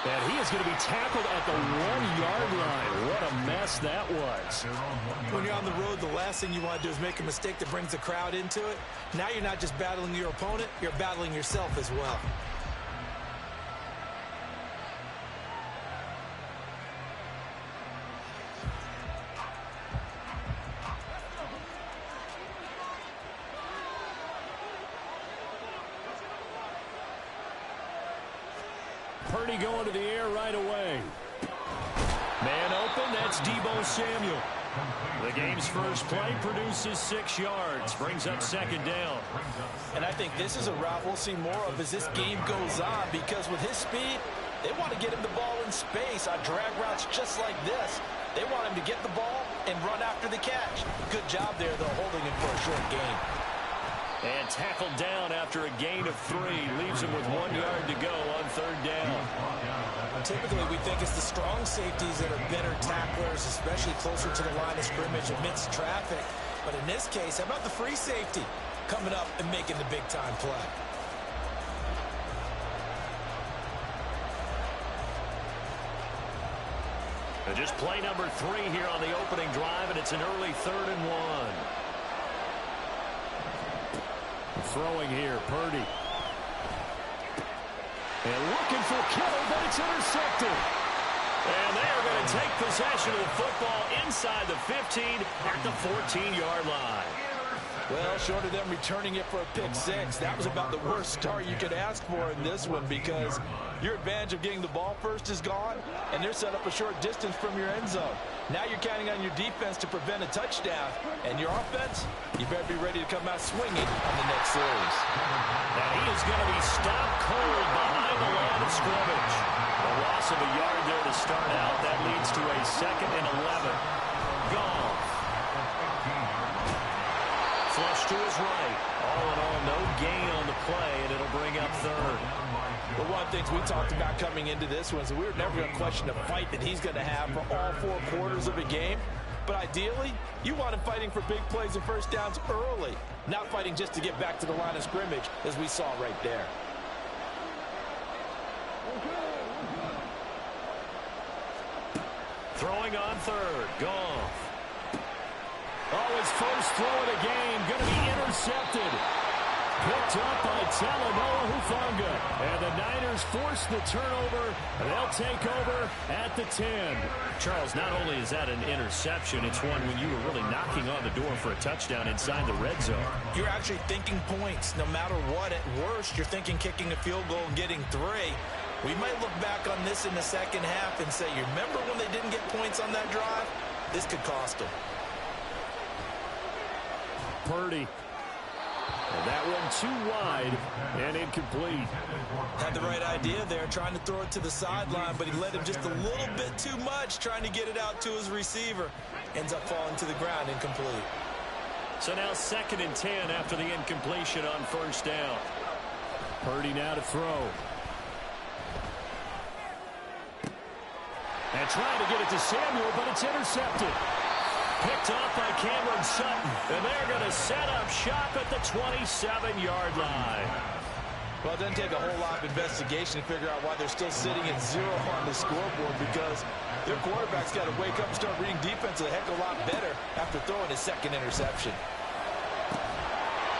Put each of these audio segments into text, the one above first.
And he is going to be tackled at the 1-yard line. What a mess that was. When you're on the road, the last thing you want to do is make a mistake that brings the crowd into it. Now you're not just battling your opponent, you're battling yourself as well. Purdy going to the air right away. Man open, that's Deebo Samuel. The game's first play produces 6 yards, brings up 2nd down. And I think this is a route we'll see more of as this game goes on, because with his speed, they want to get him the ball in space on drag routes just like this. They want him to get the ball and run after the catch. Good job there, though, holding him for a short gain. And tackled down after a gain of 3. Leaves him with 1 yard to go on 3rd down. Typically, we think it's the strong safeties that are better tacklers, especially closer to the line of scrimmage amidst traffic. But in this case, how about the free safety coming up and making the big-time play? And just play number 3 here on the opening drive, and it's an early 3rd and 1. Throwing here, Purdy. And looking for Kittle, but it's intercepted. And they are going to take possession of the football inside the 15 at the 14-yard line. Well, short of them returning it for a pick 6, that was about the worst start you could ask for in this one, because your advantage of getting the ball first is gone, and they're set up a short distance from your end zone. Now you're counting on your defense to prevent a touchdown, and your offense, you better be ready to come out swinging on the next series. And he is going to be stopped cold behind the line of scrimmage. A loss of a yard there to start out. That leads to a 2nd and 11. Gone. Flush to his right. All in all, no gain on the play, and it'll bring up 3rd. Well, one of the things we talked about coming into this one is that we were never going to question the fight that he's going to have for all 4 quarters of a game. But ideally, you want him fighting for big plays and first downs early, not fighting just to get back to the line of scrimmage, as we saw right there. Throwing on 3rd. Goff. Oh, his first throw of the game, going to be intercepted. Picked up by Talanoa Hufanga. And the Niners force the turnover. They'll take over at the 10. Charles, not only is that an interception, it's one when you were really knocking on the door for a touchdown inside the red zone. You're actually thinking points. No matter what, at worst, you're thinking kicking a field goal and getting 3. We might look back on this in the second half and say, you remember when they didn't get points on that drive? This could cost them. Purdy. And that one too wide and incomplete. Had the right idea there, trying to throw it to the sideline, but he let him just a little bit too much, trying to get it out to his receiver. Ends up falling to the ground, incomplete. So now 2nd and 10 after the incompletion on 1st down. Purdy now to throw. And trying to get it to Samuel, but it's intercepted. Picked off by Cameron Sutton. And they're going to set up shop at the 27-yard line. Well, it doesn't take a whole lot of investigation to figure out why they're still sitting at 0 on the scoreboard, because their quarterback's got to wake up and start reading defense a heck of a lot better after throwing his 2nd interception.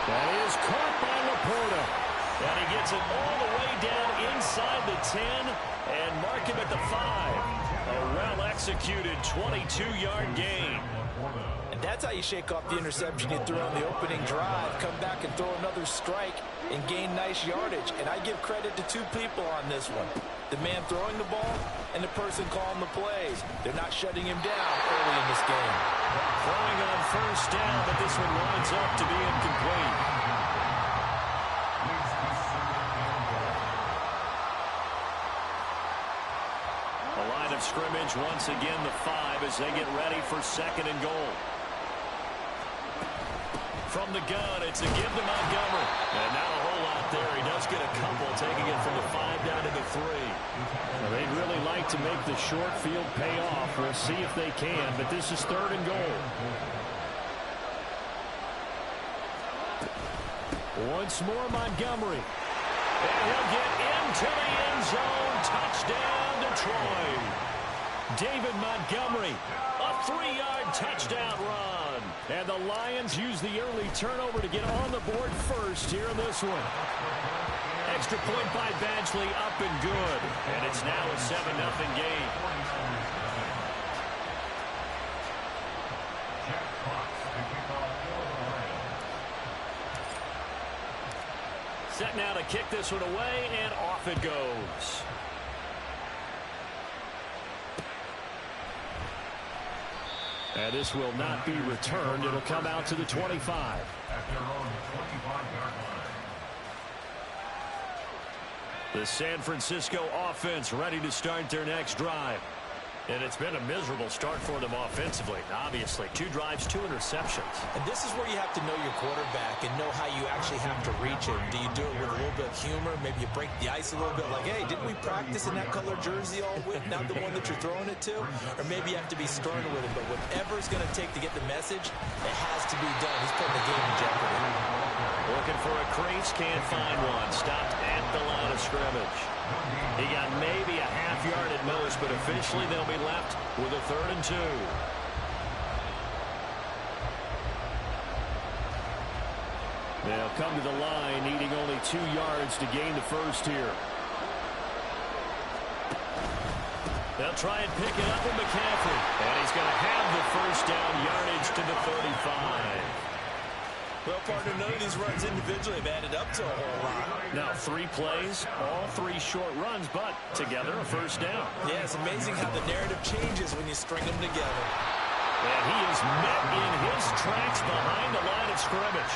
That is caught by Laporta. And he gets it all the way down inside the 10 and mark him at the 5. A well-executed 22-yard gain. And that's how you shake off the interception you threw on the opening drive. Come back and throw another strike and gain nice yardage. And I give credit to 2 people on this one. The man throwing the ball and the person calling the plays. They're not shutting him down early in this game. Throwing on 1st down, but this one winds up to be incomplete. Of scrimmage once again the 5 as they get ready for 2nd and goal. From the gun, it's a give to Montgomery. And not a whole lot there. He does get a couple, taking it from the 5 down to the 3. Well, they'd really like to make the short field pay off. We'll see if they can, but this is 3rd and goal. Once more, Montgomery. And he'll get into the end zone. Touchdown, David Montgomery, a 3-yard touchdown run. And the Lions use the early turnover to get on the board first here in this one. Extra point by Badgley, up and good. And it's now a 7-0 game. Set now to kick this one away, and off it goes. And this will not be returned. It'll come out to the 25. The San Francisco offense ready to start their next drive. And it's been a miserable start for them offensively. Obviously, 2 drives, 2 interceptions. And this is where you have to know your quarterback and know how you actually have to reach him. Do you do it with a little bit of humor? Maybe you break the ice a little bit like, hey, didn't we practice in that color jersey all week? Not the one that you're throwing it to? Or maybe you have to be stern with him. But whatever it's going to take to get the message, it has to be done. He's putting the game in jeopardy. Looking for a crease, can't find one. Stopped at the line of scrimmage. He got maybe a half yard at most, but officially they'll be left with a 3rd and 2. They'll come to the line, needing only 2 yards to gain the first here. They'll try and pick it up with McCaffrey. And he's going to have the first down, yardage to the 35. Well, partner, none of these runs individually have added up to a whole lot. Now 3 plays, all 3 short runs, but together a first down. Yeah, it's amazing how the narrative changes when you string them together. And he is met in his tracks behind the line of scrimmage.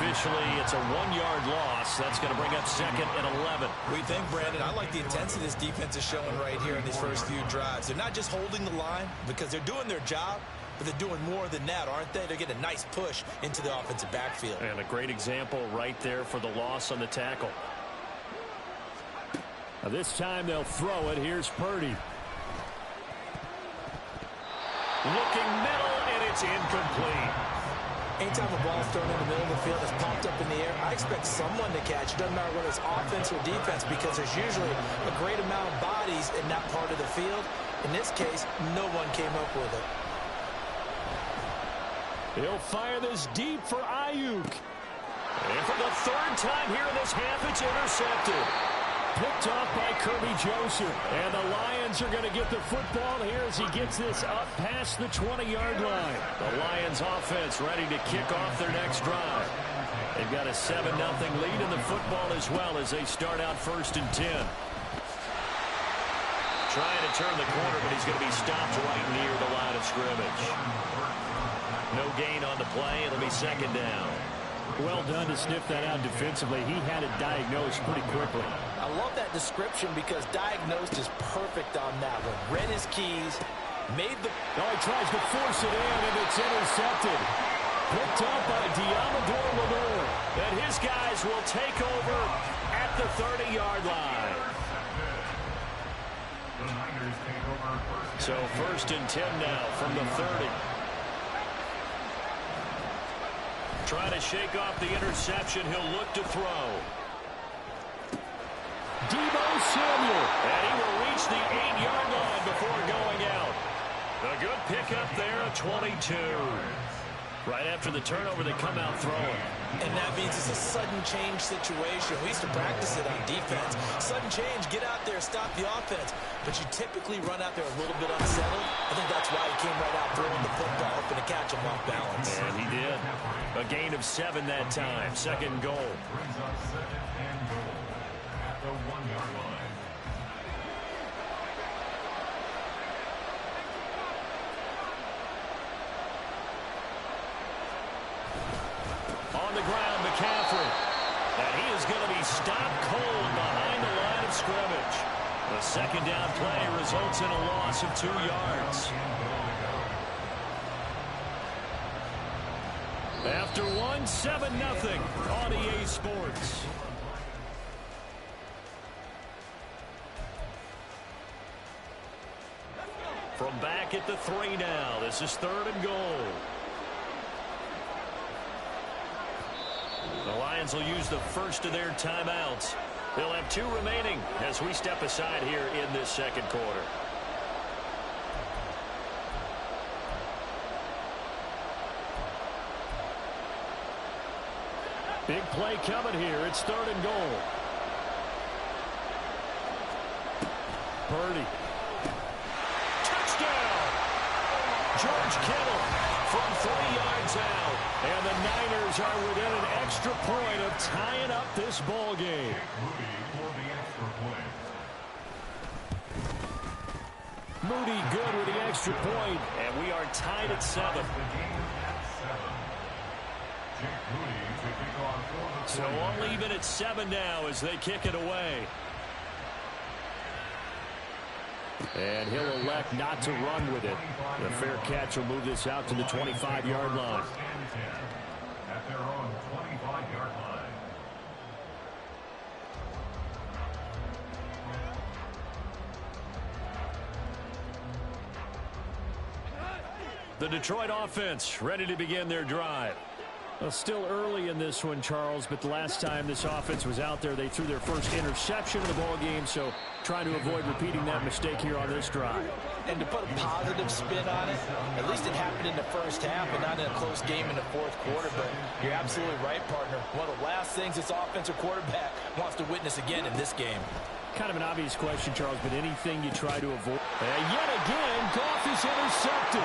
Officially, it's a 1-yard loss. That's going to bring up 2nd and 11. We think, Brandon, I like the intensity this defense is showing right here in these first few drives. They're not just holding the line because they're doing their job, but they're doing more than that, aren't they? They're getting a nice push into the offensive backfield. And a great example right there for the loss on the tackle. Now this time they'll throw it. Here's Purdy. Looking middle, and it's incomplete. Anytime a ball is thrown in the middle of the field, it's popped up in the air, I expect someone to catch. It doesn't matter whether it's offense or defense, because there's usually a great amount of bodies in that part of the field. In this case, no one came up with it. He'll fire this deep for Ayuk. And for the 3rd time here in this half, it's intercepted. Picked off by Kirby Joseph. And the Lions are going to get the football here as he gets this up past the 20-yard line. The Lions offense ready to kick off their next drive. They've got a 7-0 lead in the football as well as they start out 1st and 10. Trying to turn the corner, but he's going to be stopped right near the line of scrimmage. No gain on the play. It'll be 2nd down. Well done to sniff that out defensively. He had it diagnosed pretty quickly. I love that description because diagnosed is perfect on that one. Read his keys, made the... Oh, he tries to force it in, and it's intercepted. Picked up by Diamador Lenore. And his guys will take over at the 30-yard line. So 1st and 10 now from the 30. Trying to shake off the interception. He'll look to throw. Deebo Samuel. And he will reach the 8-yard line before going out. A good pickup there, a 22. Right after the turnover, they come out throwing. And that means it's a sudden change situation. We used to practice it on defense. Sudden change, get out there, stop the offense. But you typically run out there a little bit unsettled. I think that's why he came right out throwing the football, hoping to catch him off balance. And he did. A gain of 7 that time. 2nd goal. On the ground, McCaffrey. And he is going to be stopped cold behind the line of scrimmage. The 2nd down play results in a loss of 2 yards. After 1, 7-0 on EA Sports. From back at the 3 now. This is 3rd and goal. The Lions will use the first of their timeouts. They'll have 2 remaining as we step aside here in this 2nd quarter. Big play coming here. It's 3rd and goal. Purdy. Touchdown! George Kittle from 3 yards out. And the Niners are within an extra point of tying up this ball game. Moody good with the extra point, and we are tied at 7. So all even at 7 now as they kick it away. And he'll elect not to run with it. The fair catch will move this out to the 25-yard line. At their own 25-yard line. The Detroit offense ready to begin their drive. Well, still early in this one, Charles, but the last time this offense was out there, they threw their first interception of the ball game, so trying to avoid repeating that mistake here on this drive. And to put a positive spin on it, at least it happened in the first half and not in a close game in the 4th quarter, but you're absolutely right, partner. One of the last things this offensive quarterback wants to witness again in this game. Kind of an obvious question, Charles, but anything you try to avoid. And yet again, Goff is intercepted.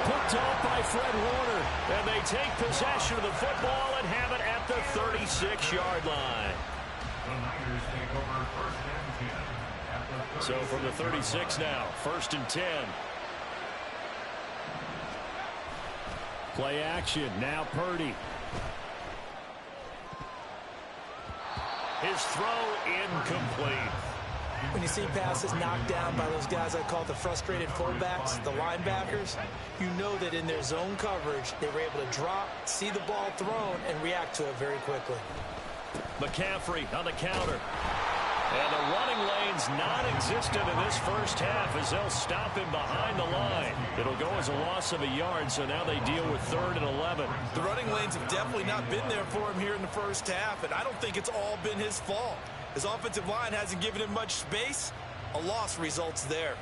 Picked off by Fred Warner. And they take possession of the football and have it at the 36-yard line. The Niners take over 1st and 10. So from the 36 now, 1st and 10. Play action, now Purdy. His throw incomplete. When you see passes knocked down by those guys I call the frustrated fullbacks, the linebackers, you know that in their zone coverage, they were able to drop, see the ball thrown, and react to it very quickly. McCaffrey on the counter. And the running lane's non-existent in this first half as they'll stop him behind the line. It'll go as a loss of a yard, so now they deal with 3rd and 11. The running lanes have definitely not been there for him here in the first half, and I don't think it's all been his fault. His offensive line hasn't given him much space. A loss results there.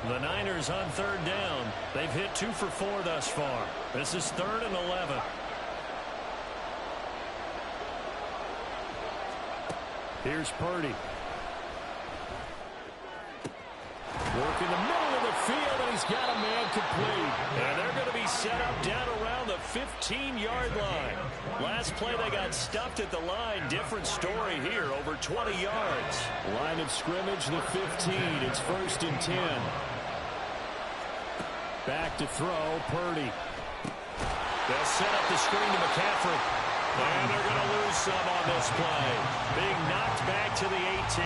The Niners on 3rd down. They've hit 2 for 4 thus far. This is 3rd and 11. Here's Purdy. Work in the middle of the field, and he's got a man complete. And they're going to be set up down around the 15-yard line. Last play, they got stuffed at the line. Different story here, over 20 yards. Line of scrimmage, the 15. It's 1st and 10. Back to throw, Purdy. They'll set up the screen to McCaffrey. And they're going to lose some on this play. Being knocked back to the 18.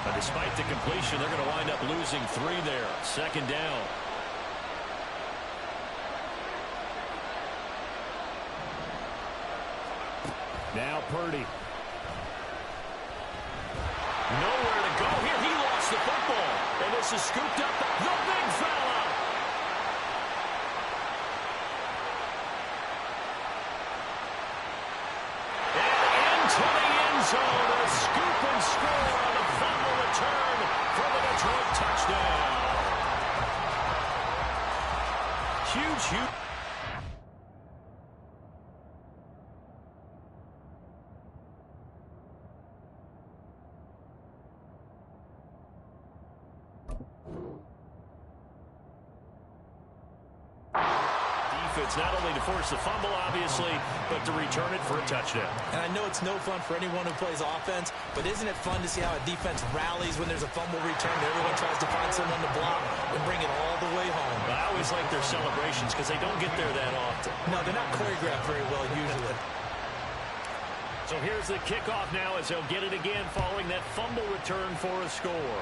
But despite the completion, they're going to wind up losing 3 there. 2nd down. Now Purdy. Nowhere to go here. He lost the football. And this is scooped up. The big fella. To the end zone, a scoop and score on the fumble return for the Detroit touchdown. Huge. Not only to force the fumble, obviously, but to return it for a touchdown. And I know it's no fun for anyone who plays offense, but isn't it fun to see how a defense rallies when there's a fumble return? Everyone tries to find someone to block and bring it all the way home. But I always like their celebrations because they don't get there that often. No, they're not choreographed very well usually. So here's the kickoff now as they'll get it again following that fumble return for a score.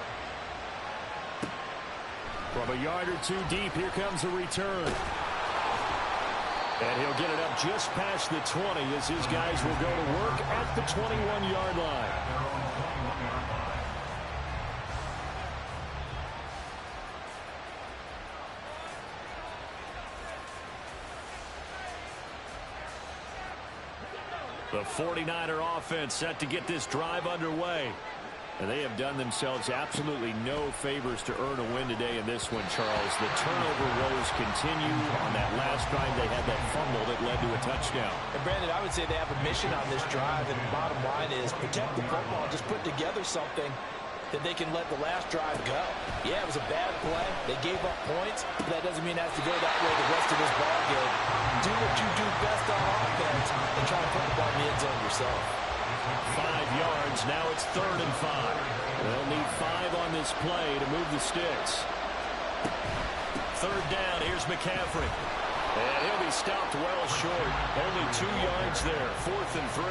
From a yard or 2 deep, here comes a return. And he'll get it up just past the 20 as his guys will go to work at the 21-yard line. The 49er offense set to get this drive underway. And they have done themselves absolutely no favors to earn a win today in this one, Charles. The turnover woes continue. On that last drive, they had that fumble that led to a touchdown. And Brandon, I would say they have a mission on this drive, and the bottom line is protect the football, just put together something that they can let the last drive go. Yeah, it was a bad play. They gave up points, but that doesn't mean it has to go that way the rest of this ball game. Do what you do best on offense and try to put the ball in the end zone yourself. 5 yards. Now it's 3rd and 5. They'll need 5 on this play to move the sticks. 3rd down. Here's McCaffrey. And he'll be stopped well short. Only 2 yards there. 4th and 3.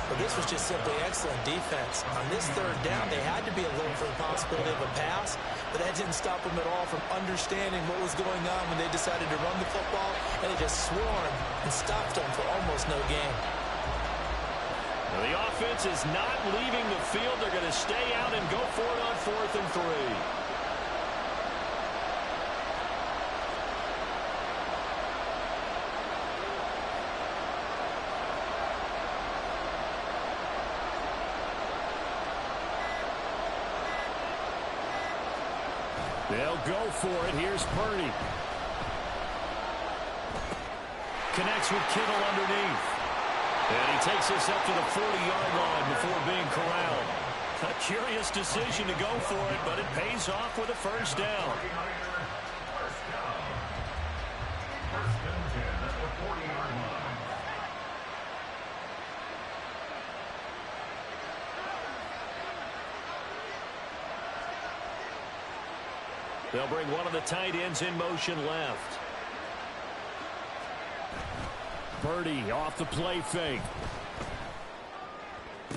Well, this was just simply excellent defense. On this 3rd down, they had to be alert for the possibility of a pass, but that didn't stop them at all from understanding what was going on when they decided to run the football, and they just swarmed and stopped them for almost no gain. Well, the offense is not leaving the field. They're going to stay out and go for it on 4th and 3. They'll go for it. Here's Purdy. Connects with Kittle underneath. And he takes us up to the 40-yard line before being corralled. A curious decision to go for it, but it pays off with a 1st down. They'll bring one of the tight ends in motion left. Purdy off the play fake.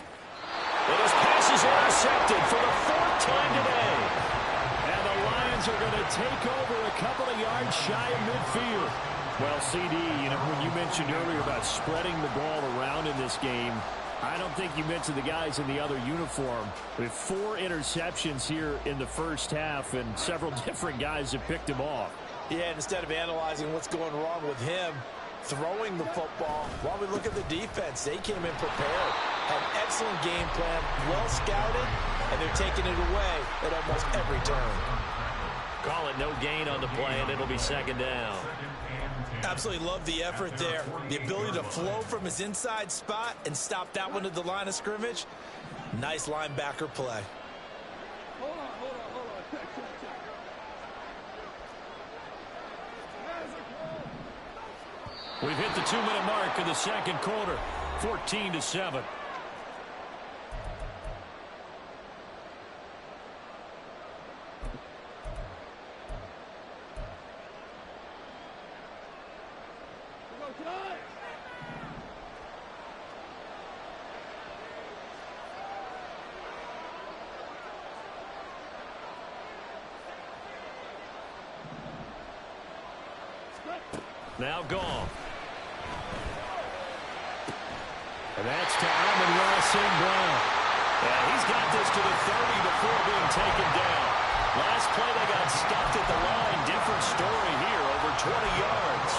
And his pass is intercepted for the 4th time today. And the Lions are going to take over a couple of yards shy of midfield. Well, CD, you know, when you mentioned earlier about spreading the ball around in this game, I don't think you mentioned the guys in the other uniform. With 4 interceptions here in the first half, and several different guys have picked him off. Yeah, instead of analyzing what's going wrong with him, throwing the football, while we look at the defense, they came in prepared. Had an excellent game plan, well scouted, and they're taking it away at almost every turn. Call it no gain on the play, and it'll be 2nd down. Absolutely love the effort there. The ability to flow from his inside spot and stop that one at the line of scrimmage. Nice linebacker play. We've hit the 2-minute mark in the 2nd quarter. 14-7. Now gone. And that's to Amon-Ra St. Brown. And he's got this to the 30 before being taken down. Last play they got stopped at the line. Different story here, over 20 yards.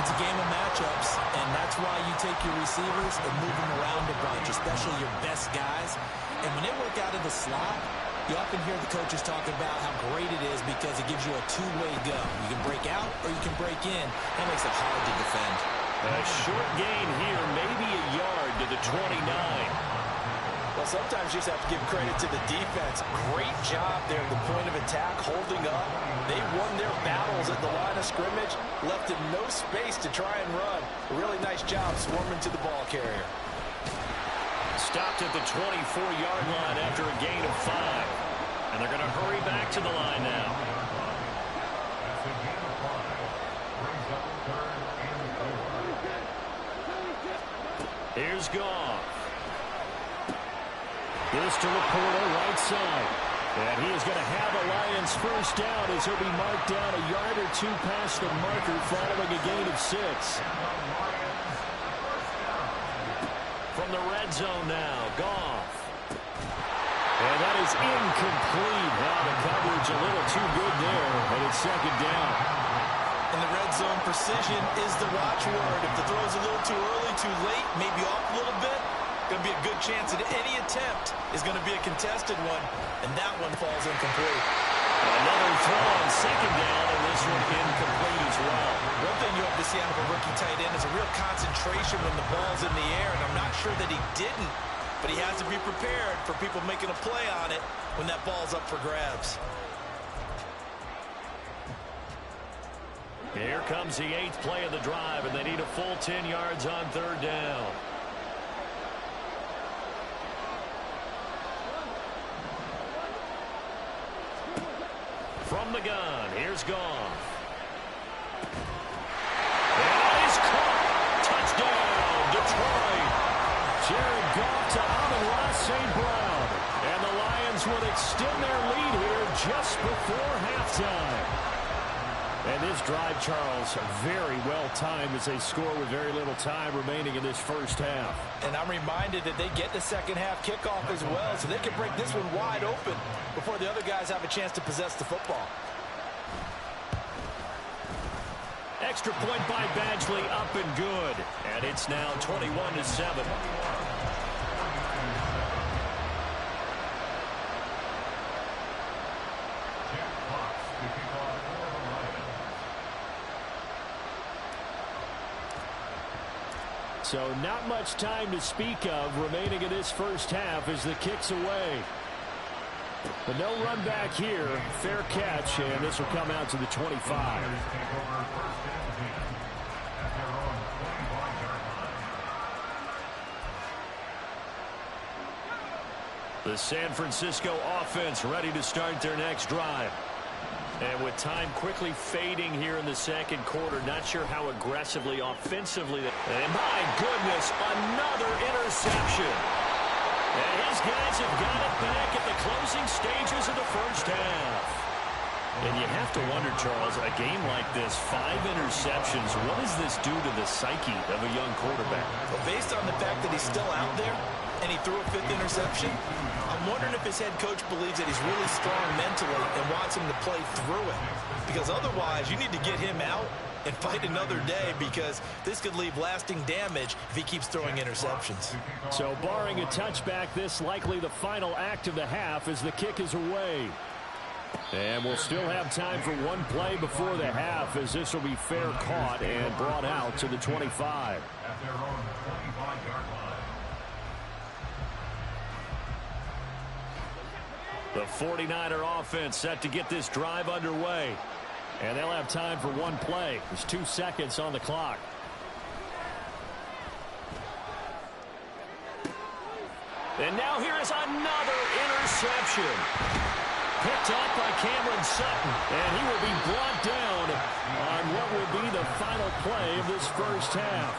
It's a game of matchups, and that's why you take your receivers and move them around a bunch, especially your best guys. And when they work out of the slot, you often hear the coaches talk about how great it is because it gives you a two-way go. You can break out or you can break in. That makes it hard to defend. A short gain here, maybe a yard to the 29. Well, sometimes you just have to give credit to the defense. Great job there at the point of attack, holding up. They won their battles at the line of scrimmage, left them no space to try and run. A really nice job swarming to the ball carrier. Stopped at the 24-yard line after a gain of 5. And they're going to hurry back to the line now. Here's Goff. This to Laporta, right side. And he is going to have a Lions first down as he'll be marked down a yard or 2 past the marker following a gain of 6. From the red zone now, Goff. And that is incomplete. Now the coverage a little too good there, and it's 2nd down. And the red zone precision is the watchword. If the throw's a little too early, too late, maybe off a little bit, going to be a good chance that any attempt is going to be a contested one, and that one falls incomplete. Another throw on second down, and this one incomplete as well. One thing you hope to see out of a rookie tight end is a real concentration when the ball's in the air, and I'm not sure that he didn't, but he has to be prepared for people making a play on it when that ball's up for grabs. Here comes the 8th play of the drive, and they need a full 10 yards on third down. From the gun, here's Goff. And he's caught. Touchdown, Detroit. Jared Goff to Amon-Ra St. Brown. And the Lions would extend their lead here just before halftime. And this drive, Charles, very well timed as they score with very little time remaining in this first half. And I'm reminded that they get the second half kickoff as well, so they can break this one wide open before the other guys have a chance to possess the football. Extra point by Badgley, up and good. And it's now 21-7. So not much time to speak of remaining in this first half as the kick's away. But no run back here. Fair catch, and this will come out to the 25. The San Francisco offense ready to start their next drive. And with time quickly fading here in the second quarter, not sure how aggressively, offensively. And my goodness, another interception. And his guys have got it back at the closing stages of the first half. And you have to wonder, Charles, a game like this, 5 interceptions, what does this do to the psyche of a young quarterback? Well, based on the fact that he's still out there and he threw a 5th interception, I'm wondering if his head coach believes that he's really strong mentally and wants him to play through it. Because otherwise, you need to get him out and fight another day, because this could leave lasting damage if he keeps throwing interceptions. So barring a touchback, this likely the final act of the half as the kick is away. And we'll still have time for one play before the half, as this will be fair caught and brought out to the 25. At their own 25-yard line. The 49er offense set to get this drive underway. And they'll have time for one play. There's 2 seconds on the clock. And now here is another interception. Picked up by Cameron Sutton. And he will be brought down on what will be the final play of this first half.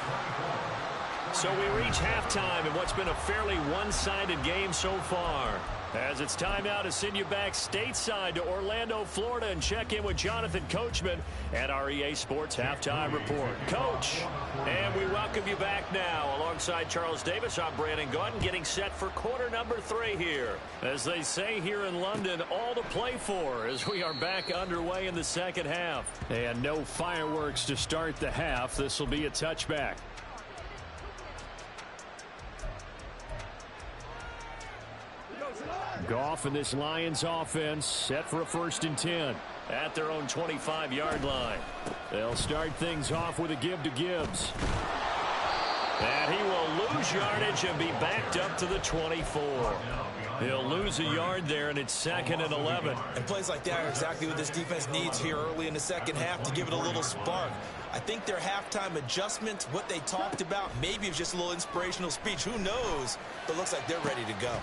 So we reach halftime in what's been a fairly one-sided game so far. As it's time now to send you back stateside to Orlando, Florida, and check in with Jonathan Coachman at our EA Sports Halftime Report. Coach, and we welcome you back now. Alongside Charles Davis, I'm Brandon Gaudin, getting set for quarter number 3 here. As they say here in London, all to play for as we are back underway in the second half. And no fireworks to start the half. This will be a touchback. Goff and this Lions offense set for a 1st and 10 at their own 25-yard line. They'll start things off with a give to Gibbs. And he will lose yardage and be backed up to the 24. He'll lose a yard there, and it's 2nd and 11. And plays like that are exactly what this defense needs here early in the second half to give it a little spark. I think their halftime adjustments, what they talked about, maybe it's just a little inspirational speech. Who knows? But looks like they're ready to go.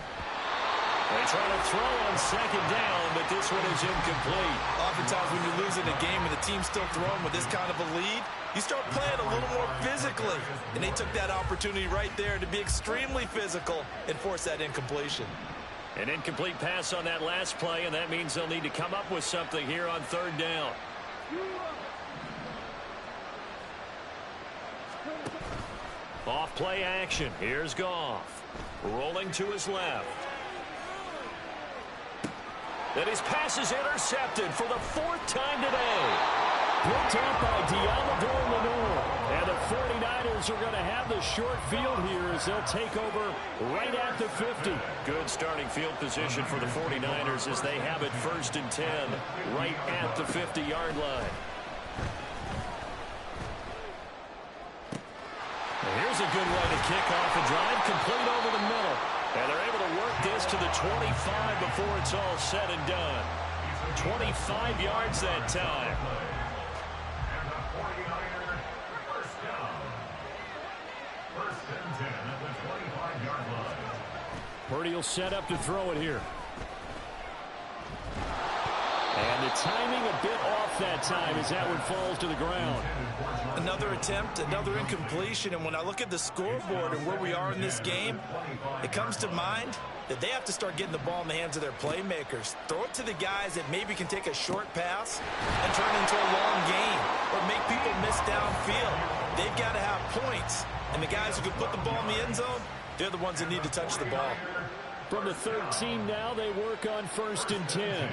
They try to throw on 2nd down, but this one is incomplete. Oftentimes when you lose in a game and the team's still throwing with this kind of a lead, you start playing a little more physically. And they took that opportunity right there to be extremely physical and force that incompletion. An incomplete pass on that last play, and that means they'll need to come up with something here on 3rd down. Off play action. Here's Goff. Rolling to his left. And his pass is intercepted for the 4th time today. Picked up by Diamador Lenore. And the 49ers Niners are going to have the short field here as they'll take over right at the 50. Good starting field position for the 49ers as they have it 1st and 10 right at the 50-yard line. Here's a good way to kick off a drive, complete over the middle. And they're able to work this to the 25 before it's all said and done. 25 yards that time. And the 49ers first down. 1st and 10 at the 25-yard line. Purdy will set up to throw it here. And the timing a bit off that time as that one falls to the ground. Another attempt, another incompletion, and when I look at the scoreboard and where we are in this game, it comes to mind that they have to start getting the ball in the hands of their playmakers. Throw it to the guys that maybe can take a short pass and turn it into a long game or make people miss downfield. They've got to have points, and the guys who can put the ball in the end zone, they're the ones that need to touch the ball. From the 13 now, they work on 1st and 10.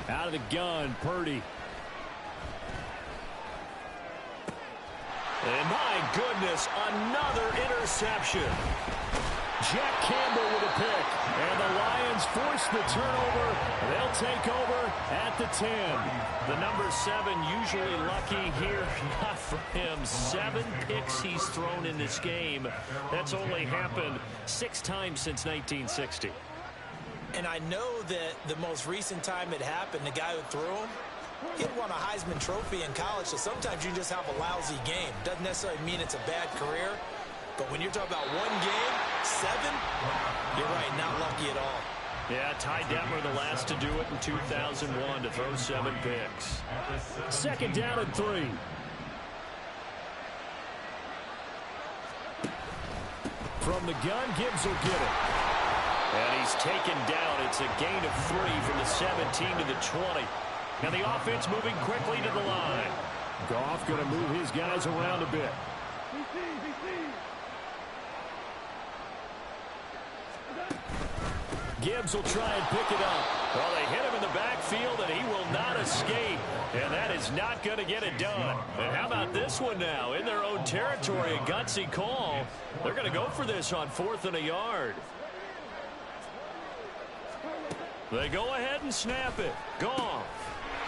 Out of the gun, Purdy. And my goodness, another interception. Jack Campbell with a pick. And the Lions force the turnover. They'll take over at the 10. The number 7 usually lucky here. Not for him. 7 picks he's thrown in this game. That's only happened 6 times since 1960. And I know that the most recent time it happened, the guy who threw him, he had won a Heisman Trophy in college, so sometimes you just have a lousy game. Doesn't necessarily mean it's a bad career, but when you're talking about one game, 7, you're right, not lucky at all. Yeah, Ty Detmer the last to do it in 2001 to throw 7 picks. 2nd down and 3. From the gun, Gibbs will get it. And he's taken down. It's a gain of 3 from the 17 to the 20. And the offense moving quickly to the line. Goff going to move his guys around a bit. Gibbs will try and pick it up. Well, they hit him in the backfield, and he will not escape. And that is not going to get it done. And how about this one now? In their own territory, a gutsy call. They're going to go for this on 4th and a yard. They go ahead and snap it. Goff.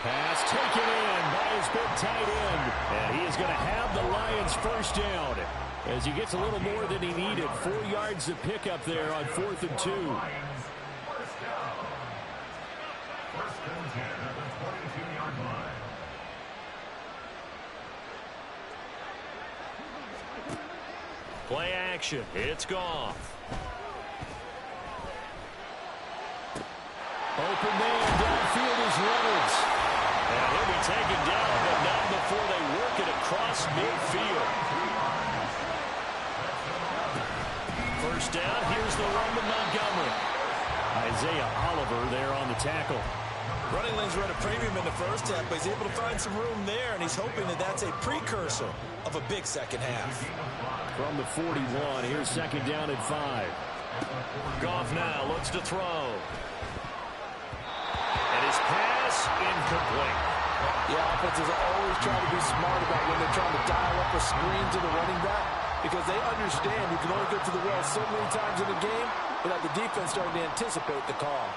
Pass taken in by his big tight end. And he is going to have the Lions first down as he gets a little more than he needed. 4 yards to pick up there on 4th and 2. Play action. It's Goff. Open man downfield is Reynolds. And he'll be taken down, but not before they work it across midfield. First down, here's the run to Montgomery. Isaiah Oliver there on the tackle. Running lanes were at a premium in the first half, but he's able to find some room there, and he's hoping that that's a precursor of a big second half. From the 41, here's 2nd down and 5. Goff now looks to throw. And his pass incomplete. The offenses are always trying to be smart about when they're trying to dial up a screen to the running back because they understand you can only get to the well so many times in the game without the defense starting to anticipate the call.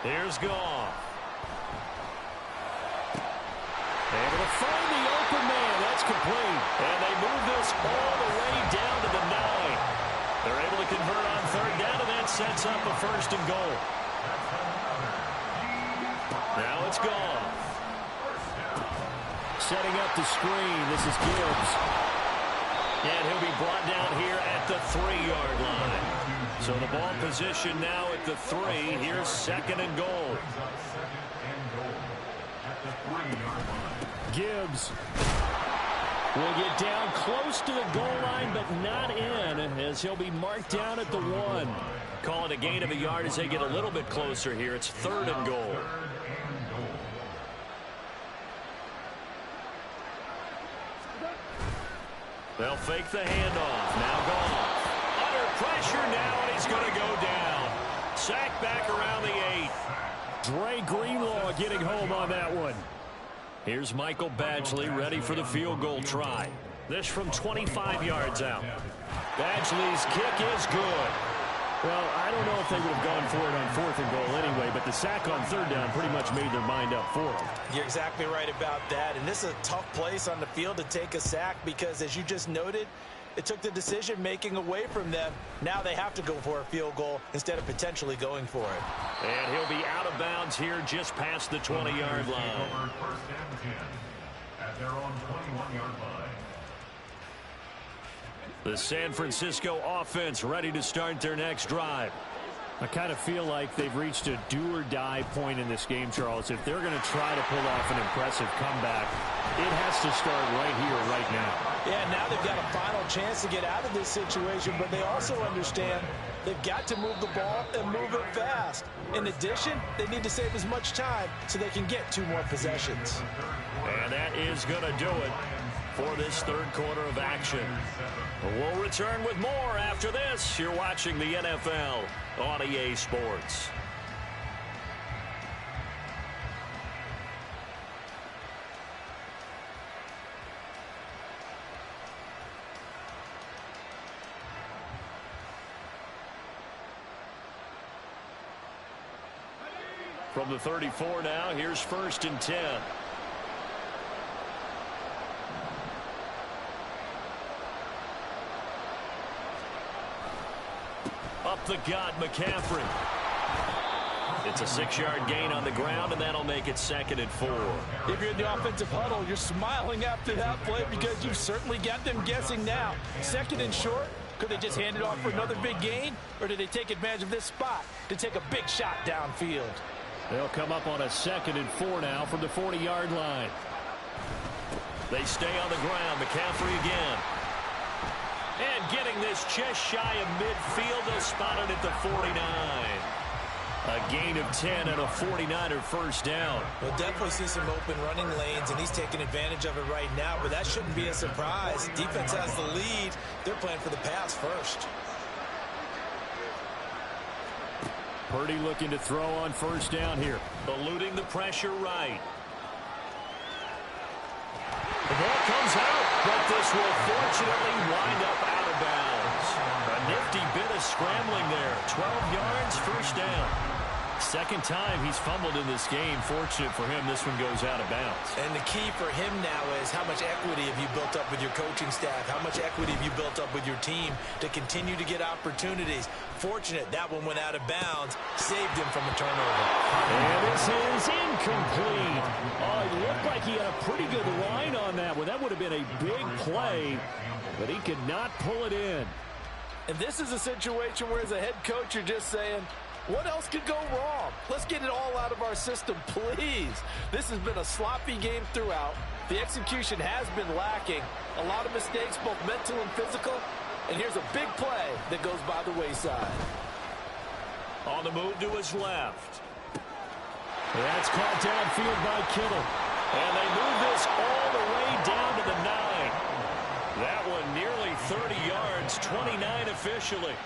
Here's Goff. Able to find the open man. That's complete. And they move this all the way down to the 9. They're able to convert on 3rd down, and that sets up a 1st and goal. Now it's Goff. Setting up the screen. This is Gibbs. And he'll be brought down here at the 3-yard line. So the ball position now at the 3. Here's 2nd and goal. Gibbs will get down close to the goal line, but not in, as he'll be marked down at the 1. Call it a gain of a yard as they get a little bit closer here. It's 3rd and goal. They'll fake the handoff. Now Goff. Under pressure now, and he's going to go down. Sacked back around the 8. Dre Greenlaw getting home on that one. Here's Michael Badgley ready for the field goal try. This from 25 yards out. Badgley's kick is good. Well, I don't know if they would have gone for it on 4th and goal anyway, but the sack on 3rd down pretty much made their mind up for them. You're exactly right about that. And this is a tough place on the field to take a sack because, as you just noted, it took the decision-making away from them. Now they have to go for a field goal instead of potentially going for it. And he'll be out of bounds here just past the 20-yard line. First and 10 at their own 21-yard line. The San Francisco offense ready to start their next drive. I kind of feel like they've reached a do-or-die point in this game, Charles. If they're going to try to pull off an impressive comeback, it has to start right here, right now. Yeah, now they've got a final chance to get out of this situation, but they also understand they've got to move the ball and move it fast. In addition, they need to save as much time so they can get 2 more possessions. And that is going to do it for this 3rd quarter of action. We'll return with more after this. You're watching the NFL on EA Sports. From the 34 now, here's 1st and 10. Up the gut, McCaffrey. It's a 6-yard gain on the ground, and that'll make it 2nd and 4. If you're in the offensive huddle, you're smiling after that play because you've certainly got them guessing now. 2nd and short, could they just hand it off for another big gain, or did they take advantage of this spot to take a big shot downfield? They'll come up on a 2nd and 4 now from the 40-yard line. They stay on the ground. McCaffrey again. And getting this just shy of midfield, they'll spot it at the 49. A gain of 10 and a 49er first down. We'll definitely see some open running lanes, and he's taking advantage of it right now, but that shouldn't be a surprise. Defense has the lead. They're playing for the pass first. Purdy looking to throw on 1st down here. Eluding the pressure right. The ball comes out, but this will fortunately wind up out of bounds. A nifty bit of scrambling there. 12 yards, 1st down. 2nd time he's fumbled in this game. Fortunate for him, this one goes out of bounds. And the key for him now is how much equity have you built up with your coaching staff? How much equity have you built up with your team to continue to get opportunities? Fortunate that one went out of bounds, saved him from a turnover. And this is incomplete. Oh, it looked like he had a pretty good line on that one. That would have been a big play, but he could not pull it in. And this is a situation where, as a head coach, you're just saying, what else could go wrong? Let's get it all out of our system, please. This has been a sloppy game throughout. The execution has been lacking. A lot of mistakes, both mental and physical. And here's a big play that goes by the wayside. On the move to his left. That's caught downfield by Kittle. And they move this all the way down to the 9. That one nearly 30 yards, 29 officially.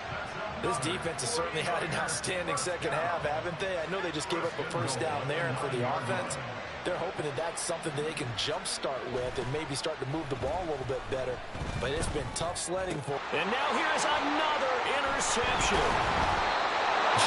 This defense has certainly had an outstanding 2nd half, haven't they? I know they just gave up a 1st down there, and for the offense, they're hoping that that's something that they can jumpstart with and maybe start to move the ball a little bit better. But it's been tough sledding for them. And now here's another interception.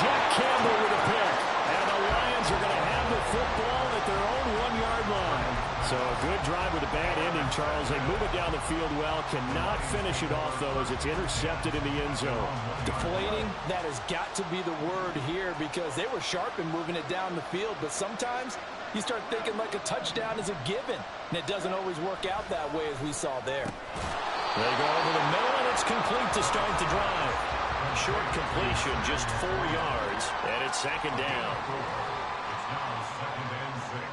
Jack Campbell with a pick. And the Lions are going to have the football at their own 1-yard line. So a good drive with a bad ending, Charles. They move it down the field well. Cannot finish it off, though, as it's intercepted in the end zone. Deflating, that has got to be the word here because they were sharp in moving it down the field. But sometimes you start thinking like a touchdown is a given. And it doesn't always work out that way as we saw there. They go over the middle, and it's complete to start the drive. Short completion, just 4 yards, and it's 2nd down. It's now 2nd and 6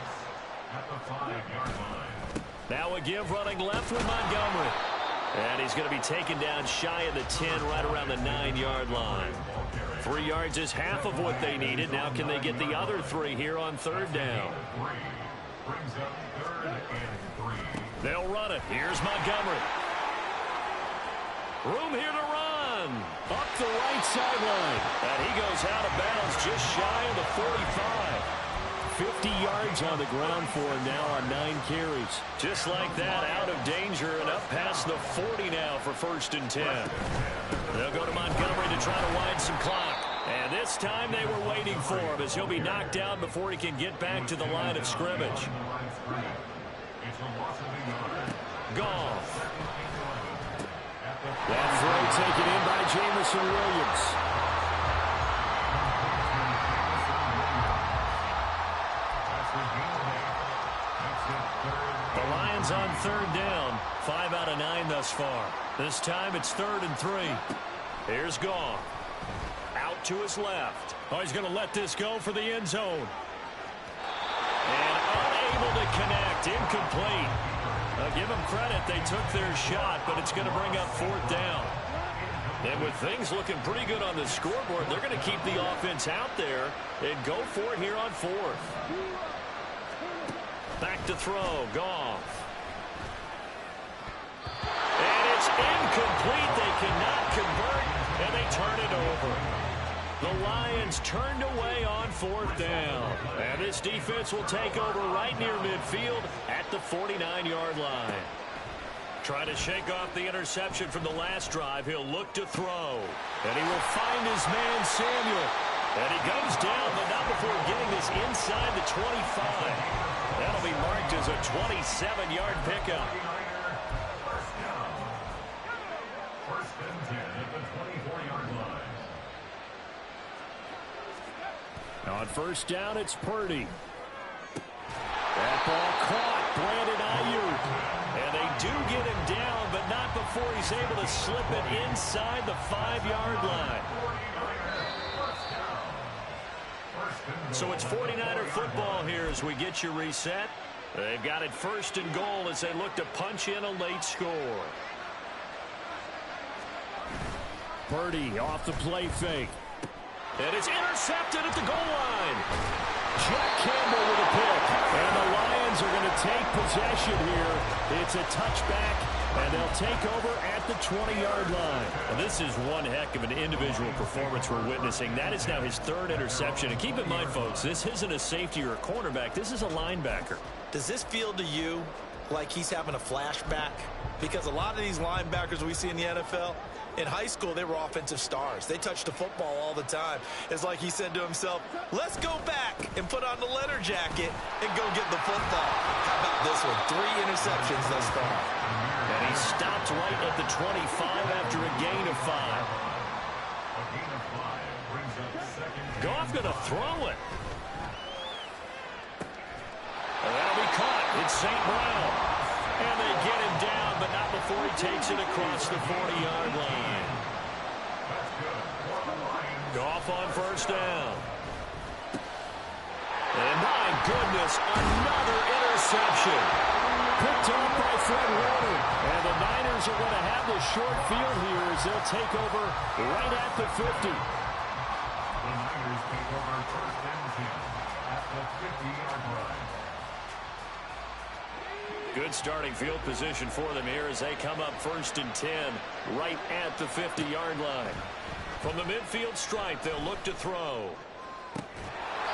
at the 5-yard line. Now a give running left with Montgomery. And he's going to be taken down shy of the 10, right around the 9-yard line. 3 yards is half of what they needed. Now can they get the other 3 here on 3rd down? Brings up 3rd and 3. They'll run it. Here's Montgomery. Room here to run. Up the right sideline. And he goes out of bounds just shy of the 45. 50 yards on the ground for him now on 9 carries. Just like that, out of danger and up past the 40 now for 1st and 10. They'll go to Montgomery to try to wind some clock. And this time they were waiting for him as he'll be knocked down before he can get back to the line of scrimmage. Goff. That throw taken in by Jamison Williams. The Lions on 3rd down. 5 out of 9 thus far. This time it's 3rd and 3. Here's Goff. Out to his left. Oh, he's going to let this go for the end zone. And unable to connect. Incomplete. Give them credit. They took their shot, but it's going to bring up 4th down. And with things looking pretty good on the scoreboard, they're going to keep the offense out there and go for it here on 4th. Back to throw. Goff. And it's incomplete. They cannot convert, and they turn it over. The Lions turned away on 4th down. And this defense will take over right near midfield at the 49-yard line. Trying to shake off the interception from the last drive. He'll look to throw. And he will find his man, Samuel. And he goes down, but not before getting this inside the 25. That'll be marked as a 27-yard pickup. First and 10 at the 24-yard line. On 1st down, it's Purdy. That ball caught. Brandon Ayuk. And they do get him down, but not before he's able to slip it inside the 5-yard line. So it's 49er football here as we get you reset. They've got it 1st and goal as they look to punch in a late score. Purdy off the play fake. And it's intercepted at the goal line. Jack Campbell with a pick. And the Lions are going to take possession here. It's a touchback, and they'll take over at the 20-yard line. And this is one heck of an individual performance we're witnessing. That is now his 3rd interception. And keep in mind, folks, this isn't a safety or a cornerback. This is a linebacker. Does this feel to you like he's having a flashback? Because a lot of these linebackers we see in the NFL, in high school, they were offensive stars. They touched the football all the time. It's like he said to himself, let's go back and put on the leather jacket and go get the football. How about this one? 3 interceptions thus far. And he stopped right at the 25 after a gain of 5. Goff going to throw it. And that'll be caught. It's St. Brown. And they get him down, but not before he takes it across the 40-yard line. Goff on 1st down. And my goodness, another interception. Picked up by Fred Warner. And the Niners are going to have the short field here as they'll take over right at the 50. The Niners take over 1st and 10 at the 50-yard line. Good starting field position for them here as they come up 1st and 10 right at the 50-yard line. From the midfield stripe, they'll look to throw.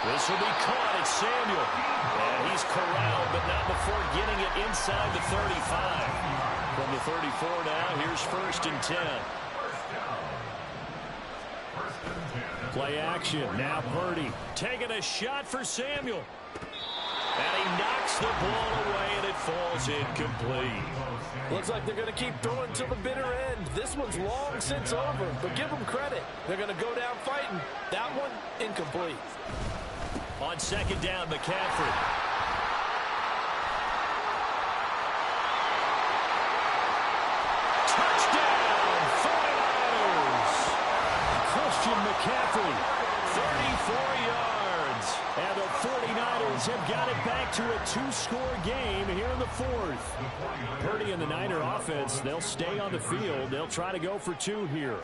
This will be caught. It's Samuel. And he's corralled, but not before getting it inside the 35. From the 34 now, here's 1st and 10. Play action. Now Purdy. Taking a shot for Samuel. And he knocks the ball away, and it falls incomplete. Looks like they're going to keep throwing till the bitter end. This one's long since over, but give them credit. They're going to go down fighting. That one, incomplete. On 2nd down, McCaffrey. Touchdown, 49ers. Christian McCaffrey. 34 yards. And the 49ers have got it back to a 2-score game here in the 4th. Purdy and the Niner offense, they'll stay on the field. They'll try to go for 2 here.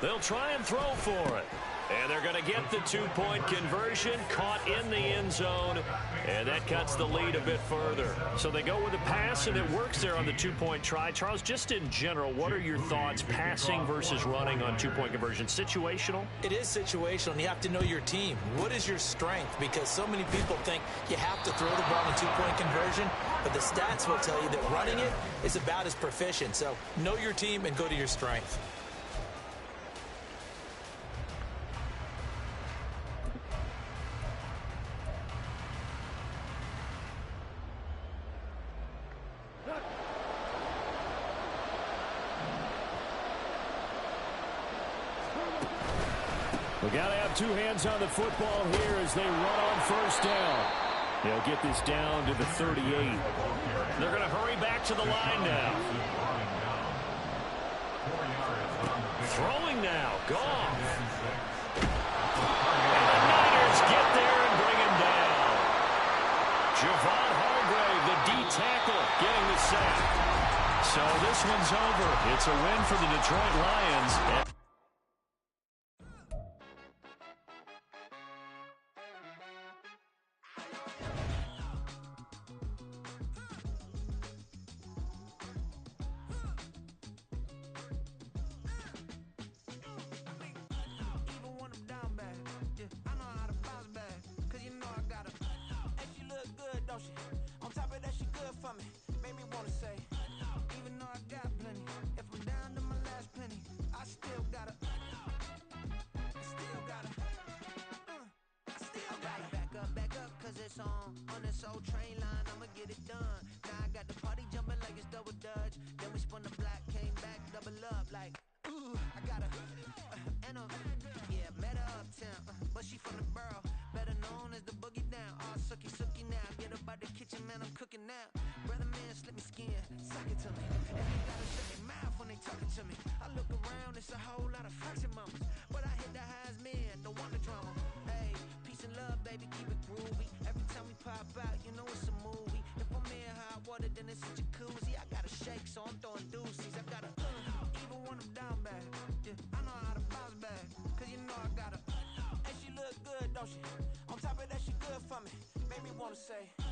They'll try and throw for it. And they're going to get the two-point conversion, caught in the end zone, and that cuts the lead a bit further. So they go with a pass, and it works there on the two-point try. Charles, just in general, what are your thoughts passing versus running on two-point conversion? Situational? It is situational, and you have to know your team. What is your strength? Because so many people think you have to throw the ball in two-point conversion, but the stats will tell you that running it is about as proficient. So know your team and go to your strength. We got to have two hands on the football here as they run on first down. They'll get this down to the 38. They're going to hurry back to the line now. Throwing now. Goff. And the Niners get there and bring him down. Javon Hargrave, the D tackle, getting the sack. So this one's over. It's a win for the Detroit Lions. On this old train line, I'ma get it done. Now I got the party jumping like it's double dutch. Then we spun the block, came back, double up like, ooh, I got a, and a, yeah, met her uptown, but she from the borough, better known as the boogie down. All sucky now, get up out the kitchen, man, I'm cooking now. Brother man, slip me skin, suck it to me. And they gotta shut their mouth when they talking to me. I look around, it's a whole lot of fraction mamas, but I hit the highs, man, don't want the drama. Hey, peace and love, baby, keep it groovy. Every time we pop out, you know it's a movie. If I'm in hot water, then it's a jacuzzi. I gotta shake, so I'm throwing deuces. I gotta, even when I'm down bad. Yeah, I know how to bounce back, cause you know I gotta. And she look good, don't she? On top of that, she good for me. Made me wanna say.